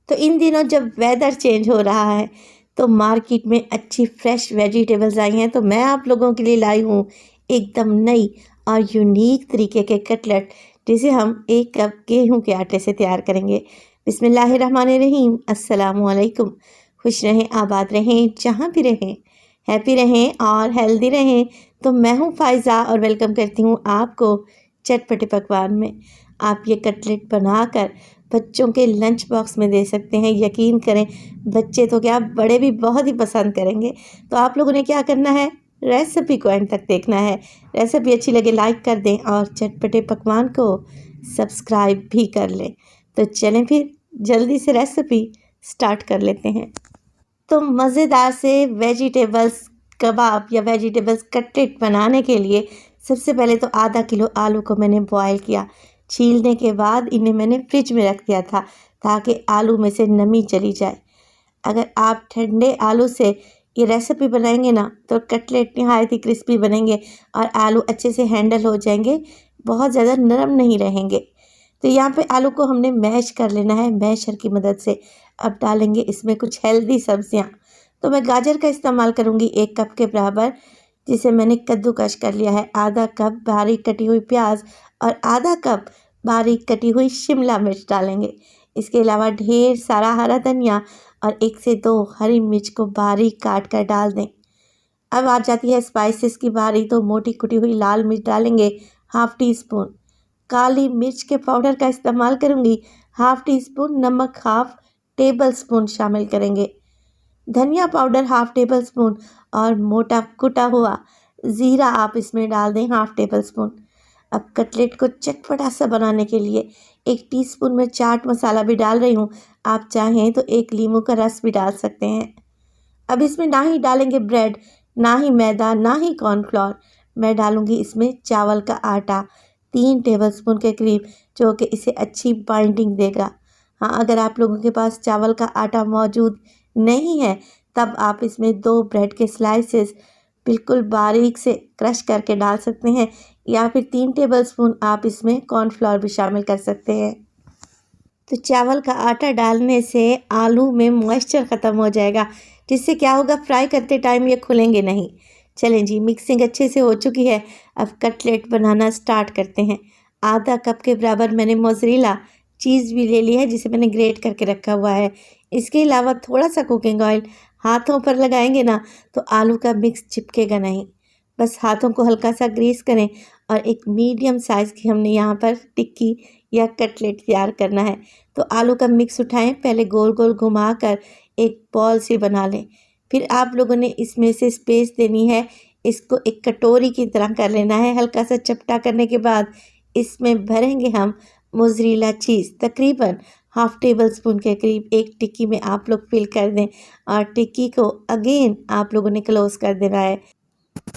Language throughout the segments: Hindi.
तो इन दिनों जब वेदर चेंज हो रहा है तो मार्केट में अच्छी फ्रेश वेजिटेबल्स आई हैं, तो मैं आप लोगों के लिए लाई हूँ एकदम नई और यूनिक तरीके के कटलेट, जिसे हम 1 कप गेहूं के आटे से तैयार करेंगे। बिस्मिल्लाहिर्रहमानिर्रहीम, अस्सलामुअलैकुम। खुश रहें, आबाद रहें, जहाँ भी रहें, हैप्पी रहें और हेल्दी रहें। तो मैं हूँ फ़ायज़ा और वेलकम करती हूँ आपको चटपटे पकवान में। आप ये कटलेट बनाकर बच्चों के लंच बॉक्स में दे सकते हैं। यकीन करें, बच्चे तो क्या, बड़े भी बहुत ही पसंद करेंगे। तो आप लोगों ने क्या करना है, रेसिपी को एंड तक देखना है। रेसिपी अच्छी लगे लाइक कर दें और चटपटे पकवान को सब्सक्राइब भी कर लें। तो चलें फिर जल्दी से रेसिपी स्टार्ट कर लेते हैं। तो मज़ेदार से वेजिटेबल्स कबाब या वेजिटेबल्स कटलेट बनाने के लिए सबसे पहले तो आधा किलो आलू को मैंने बॉयल किया। छीलने के बाद इन्हें मैंने फ्रिज में रख दिया था ताकि आलू में से नमी चली जाए। अगर आप ठंडे आलू से ये रेसिपी बनाएंगे ना तो कटलेट नहायत ही क्रिस्पी बनेंगे और आलू अच्छे से हैंडल हो जाएंगे, बहुत ज़्यादा नरम नहीं रहेंगे। तो यहाँ पे आलू को हमने मैश कर लेना है मैशर की मदद से। अब डालेंगे इसमें कुछ हेल्दी सब्जियाँ। तो मैं गाजर का इस्तेमाल करूँगी 1 कप के बराबर, जिसे मैंने कद्दूकश कर लिया है। आधा कप बारीक कटी हुई प्याज और आधा कप बारीक कटी हुई शिमला मिर्च डालेंगे। इसके अलावा ढेर सारा हरा धनिया और 1 से 2 हरी मिर्च को बारीक काट कर डाल दें। अब आ जाती है स्पाइसेस की बारी, तो मोटी कुटी हुई लाल मिर्च डालेंगे ½ टी स्पून। काली मिर्च के पाउडर का इस्तेमाल करूँगी ½ टी स्पून। नमक ½ टेबल स्पून शामिल करेंगे। धनिया पाउडर ½ टेबल स्पून और मोटा कुटा हुआ ज़ीरा आप इसमें डाल दें ½ टेबल स्पून। अब कटलेट को चटपटा सा बनाने के लिए 1 टीस्पून में चाट मसाला भी डाल रही हूँ। आप चाहें तो 1 नींबू का रस भी डाल सकते हैं। अब इसमें ना ही डालेंगे ब्रेड, ना ही मैदा, ना ही कॉर्नफ्लोर। मैं डालूँगी इसमें चावल का आटा 3 टेबलस्पून के करीब, जो कि इसे अच्छी बाइंडिंग देगा। हाँ, अगर आप लोगों के पास चावल का आटा मौजूद नहीं है तब आप इसमें 2 ब्रेड के स्लाइसेस बिल्कुल बारीक से क्रश करके डाल सकते हैं, या फिर 3 टेबलस्पून आप इसमें कॉर्नफ्लोर भी शामिल कर सकते हैं। तो चावल का आटा डालने से आलू में मॉइस्चर ख़त्म हो जाएगा, जिससे क्या होगा, फ्राई करते टाइम ये खुलेंगे नहीं। चलें जी, मिक्सिंग अच्छे से हो चुकी है। अब कटलेट बनाना स्टार्ट करते हैं। आधा कप के बराबर मैंने मोज़रेला चीज़ भी ले लिया है, जिसे मैंने ग्रेट करके रखा हुआ है। इसके अलावा थोड़ा सा कुकिंग ऑयल हाथों पर लगाएंगे ना तो आलू का मिक्स चिपकेगा नहीं। बस हाथों को हल्का सा ग्रीस करें और एक मीडियम साइज़ की हमने यहाँ पर टिक्की या कटलेट तैयार करना है। तो आलू का मिक्स उठाएं, पहले गोल गोल घुमाकर एक बॉल सी बना लें। फिर आप लोगों ने इसमें से स्पेस देनी है, इसको एक कटोरी की तरह कर लेना है। हल्का सा चपटा करने के बाद इसमें भरेंगे हम मोज़रेला चीज़, तकरीबन ½ टेबल स्पून के करीब। एक टिक्की में आप लोग फिल कर दें और टिक्की को अगेन आप लोगों ने क्लोज़ कर देना है।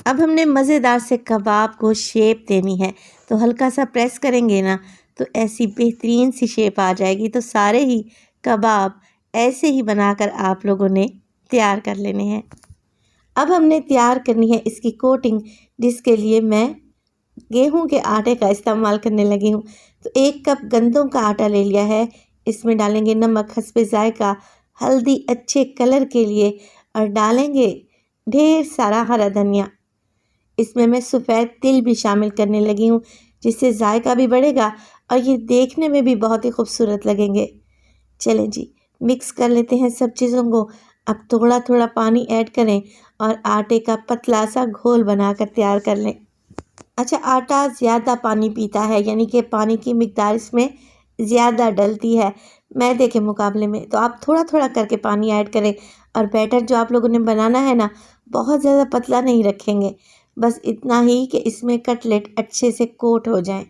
अब हमने मज़ेदार से कबाब को शेप देनी है, तो हल्का सा प्रेस करेंगे ना तो ऐसी बेहतरीन सी शेप आ जाएगी। तो सारे ही कबाब ऐसे ही बनाकर आप लोगों ने तैयार कर लेने हैं। अब हमने तैयार करनी है इसकी कोटिंग, जिसके लिए मैं गेहूं के आटे का इस्तेमाल करने लगी हूँ। तो 1 कप गंदों का आटा ले लिया है। इसमें डालेंगे नमक हस्बे जायका, हल्दी अच्छे कलर के लिए, और डालेंगे ढेर सारा हरा धनिया। इसमें मैं सफ़ेद तिल भी शामिल करने लगी हूँ, जिससे जायका भी बढ़ेगा और ये देखने में भी बहुत ही खूबसूरत लगेंगे। चलें जी, मिक्स कर लेते हैं सब चीज़ों को। अब थोड़ा थोड़ा पानी ऐड करें और आटे का पतला सा घोल बनाकर तैयार कर लें। अच्छा, आटा ज़्यादा पानी पीता है, यानी कि पानी की मिकदार इसमें ज़्यादा डलती है मैदे के मुकाबले में। तो आप थोड़ा थोड़ा करके पानी ऐड करें। और बैटर जो आप लोगों ने बनाना है ना, बहुत ज़्यादा पतला नहीं रखेंगे, बस इतना ही कि इसमें कटलेट अच्छे से कोट हो जाएं।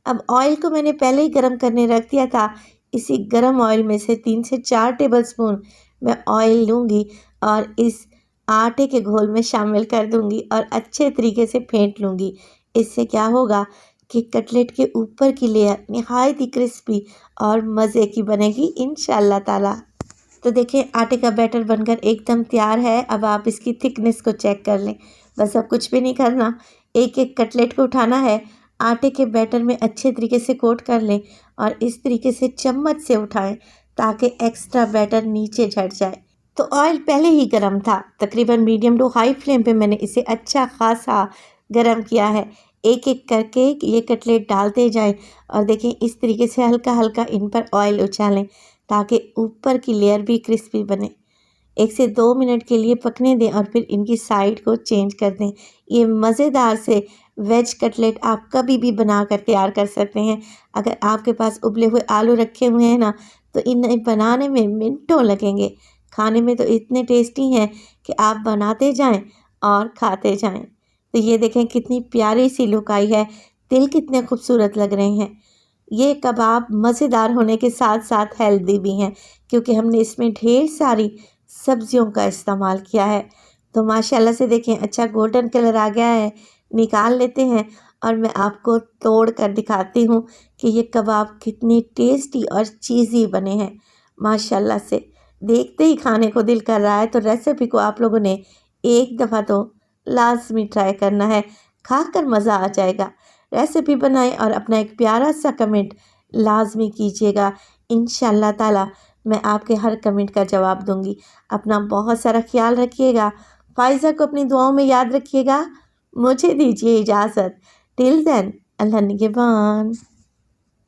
अब ऑयल को मैंने पहले ही गर्म करने रख दिया था। इसी गर्म ऑयल में से 3 से 4 टेबलस्पून मैं ऑयल लूँगी और इस आटे के घोल में शामिल कर दूँगी और अच्छे तरीके से फेंट लूँगी। इससे क्या होगा कि कटलेट के ऊपर की लेयर नहायत ही क्रिस्पी और मज़े की बनेगी इंशाअल्लाह ताला। तो देखिए, आटे का बैटर बनकर एकदम तैयार है। अब आप इसकी थिकनेस को चेक कर लें। बस अब कुछ भी नहीं करना, एक एक कटलेट को उठाना है, आटे के बैटर में अच्छे तरीके से कोट कर लें और इस तरीके से चम्मच से उठाएं ताकि एक्स्ट्रा बैटर नीचे झट जाए। तो ऑयल पहले ही गर्म था, तकरीबन मीडियम टू हाई फ्लेम पे मैंने इसे अच्छा खासा गर्म किया है। एक एक करके ये कटलेट डालते जाएं और देखें इस तरीके से हल्का हल्का इन पर ऑयल उछालें ताकि ऊपर की लेयर भी क्रिस्पी बने। 1 से 2 मिनट के लिए पकने दें और फिर इनकी साइड को चेंज कर दें। ये मज़ेदार से वेज कटलेट आप कभी भी बना कर तैयार कर सकते हैं। अगर आपके पास उबले हुए आलू रखे हुए हैं ना, तो इन्हें बनाने में मिनटों लगेंगे। खाने में तो इतने टेस्टी हैं कि आप बनाते जाएं और खाते जाएं। तो ये देखें कितनी प्यारी सी लुक आई है, तिल कितने खूबसूरत लग रहे हैं। ये कबाब मज़ेदार होने के साथ साथ हेल्दी भी हैं, क्योंकि हमने इसमें ढेर सारी सब्जियों का इस्तेमाल किया है। तो माशाल्लाह से देखें अच्छा गोल्डन कलर आ गया है। निकाल लेते हैं और मैं आपको तोड़ कर दिखाती हूँ कि ये कबाब कितनी टेस्टी और चीज़ी बने हैं। माशाल्लाह से देखते ही खाने को दिल कर रहा है। तो रेसिपी को आप लोगों ने एक दफ़ा तो लाजमी ट्राई करना है, खाकर मज़ा आ जाएगा। रेसिपी बनाएं और अपना एक प्यारा सा कमेंट लाजमी कीजिएगा। इंशाल्लाह ताला मैं आपके हर कमेंट का जवाब दूंगी। अपना बहुत सारा ख्याल रखिएगा। फ़ाइज़ा को अपनी दुआओं में याद रखिएगा। मुझे दीजिए इजाज़त। टिल देन, अल्लाह निगहबान।